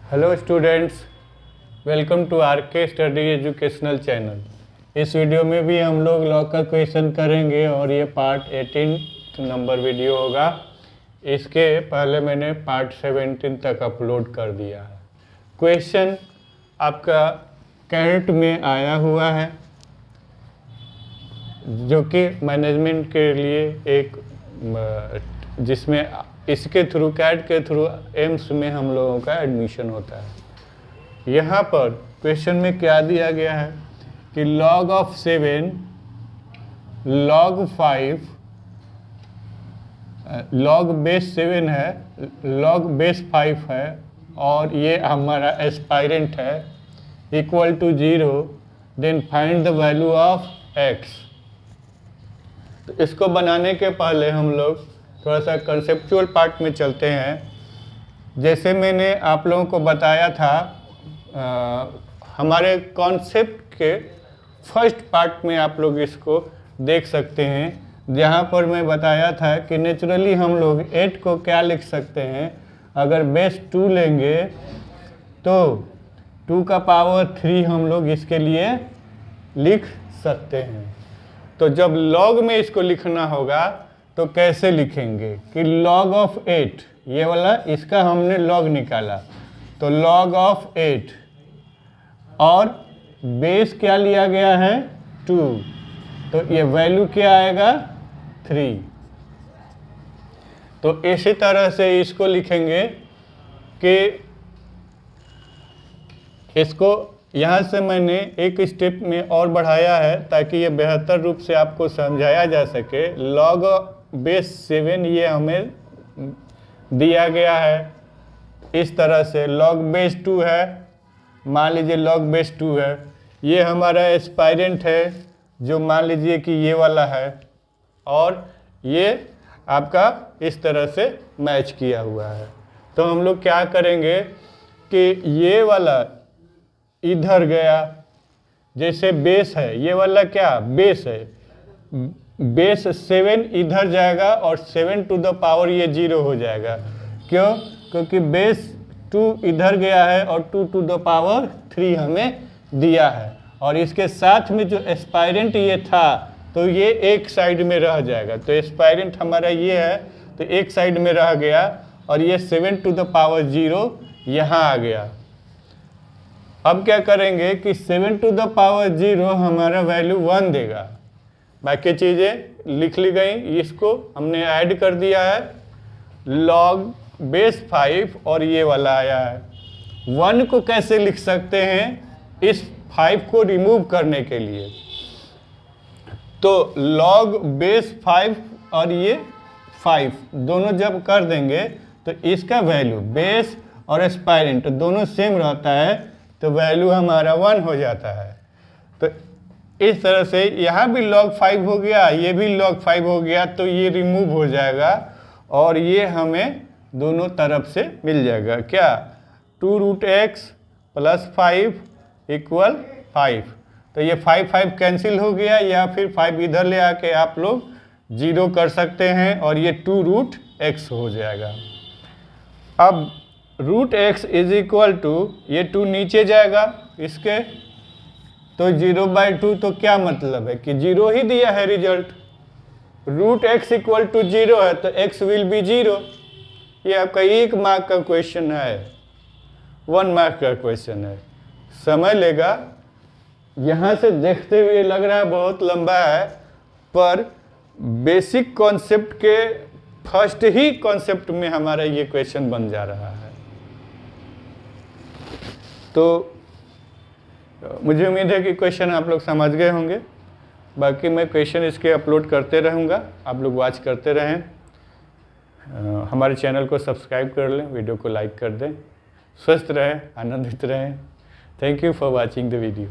Hello students, welcome to RK study educational channel. इस video में भी हम लोग लॉ का क्वेश्चन करेंगे और ये पार्ट 18 नंबर वीडियो होगा। इसके पहले मैंने पार्ट 17 तक अपलोड कर दिया है। क्वेश्चन आपका कैरेट में आया हुआ है, जो कि मैनेजमेंट के लिए एक जिसमें इसके थ्रू कैट के थ्रू एम्स में हम लोगों का एडमिशन होता है। यहाँ पर क्वेश्चन में क्या दिया गया है कि log of 7 log 5 log base 7 है, log बेस 5 है और ये हमारा एस्पायरेंट है equal to 0, then find the value of x। तो इसको बनाने के पहले हम लोग थोड़ा सा कंसेप्चुअल पार्ट में चलते हैं। जैसे मैंने आप लोगों को बताया था, हमारे कॉन्सेप्ट के फर्स्ट पार्ट में आप लोग इसको देख सकते हैं, जहाँ पर मैं बताया था कि नेचुरली हम लोग 8 को क्या लिख सकते हैं। अगर बेस 2 लेंगे तो 2 का पावर 3 हम लोग इसके लिए लिख सकते हैं। तो जब लॉग में इसको लिखना होगा तो कैसे लिखेंगे कि log ऑफ 8, ये वाला इसका हमने लॉग निकाला, तो log ऑफ 8 और बेस क्या लिया गया है 2, तो ये वैल्यू क्या आएगा 3। तो इसी तरह से इसको लिखेंगे कि इसको यहाँ से मैंने एक स्टेप में और बढ़ाया है ताकि ये बेहतर रूप से आपको समझाया जा सके। log बेस 7 ये हमें दिया गया है इस तरह से। log बेस 2 है, मान लीजिए log बेस 2 है, ये हमारा एस्पायरेंट है जो मान लीजिए कि ये वाला है, और ये आपका इस तरह से मैच किया हुआ है। तो हम लोग क्या करेंगे कि ये वाला इधर गया, जैसे बेस है, ये वाला क्या बेस है, बेस 7 इधर जाएगा और 7 टू द पावर ये 0 हो जाएगा। क्यों? क्योंकि बेस 2 इधर गया है और 2 टू द पावर 3 हमें दिया है, और इसके साथ में जो एस्पायरेंट ये था तो ये एक साइड में रह जाएगा। तो एस्पायरेंट हमारा ये है तो एक साइड में रह गया, और ये 7 टू द पावर 0 यहाँ आ गया। अब क्या करेंगे कि 7 टू द पावर 0 हमारा वैल्यू 1 देगा। बाकी चीज़ें लिख ली गई, इसको हमने ऐड कर दिया है log बेस 5 और ये वाला आया है। 1 को कैसे लिख सकते हैं इस 5 को रिमूव करने के लिए, तो log बेस 5 और ये 5 दोनों जब कर देंगे तो इसका वैल्यू बेस और एस्पायरेंट दोनों सेम रहता है, तो वैल्यू हमारा 1 हो जाता है। तो इस तरह से यहाँ भी log 5 हो गया, ये भी log 5 हो गया, तो ये रिमूव हो जाएगा और ये हमें दोनों तरफ से मिल जाएगा। क्या 2√x + 5 = 5। तो ये 5 कैंसिल हो गया, या फिर 5 इधर ले आके आप लोग 0 कर सकते हैं और ये 2√x हो जाएगा। अब √x = ये 2 नीचे जाएगा इसके, तो 0/2, तो क्या मतलब है कि 0 ही दिया है रिजल्ट। √x = 0 है तो x विल बी 0। ये आपका 1 मार्क का क्वेश्चन है, 1 मार्क का क्वेश्चन है, समय लेगा। यहाँ से देखते हुए लग रहा है बहुत लंबा है, पर बेसिक कॉन्सेप्ट के फर्स्ट ही कॉन्सेप्ट में हमारा ये क्वेश्चन बन जा रहा है। तो मुझे उम्मीद है कि क्वेश्चन आप लोग समझ गए होंगे। बाकी मैं क्वेश्चन इसके अपलोड करते रहूँगा, आप लोग वॉच करते रहें। हमारे चैनल को सब्सक्राइब कर लें, वीडियो को लाइक कर दें। स्वस्थ रहें, आनंदित रहें। Thank you for watching the video.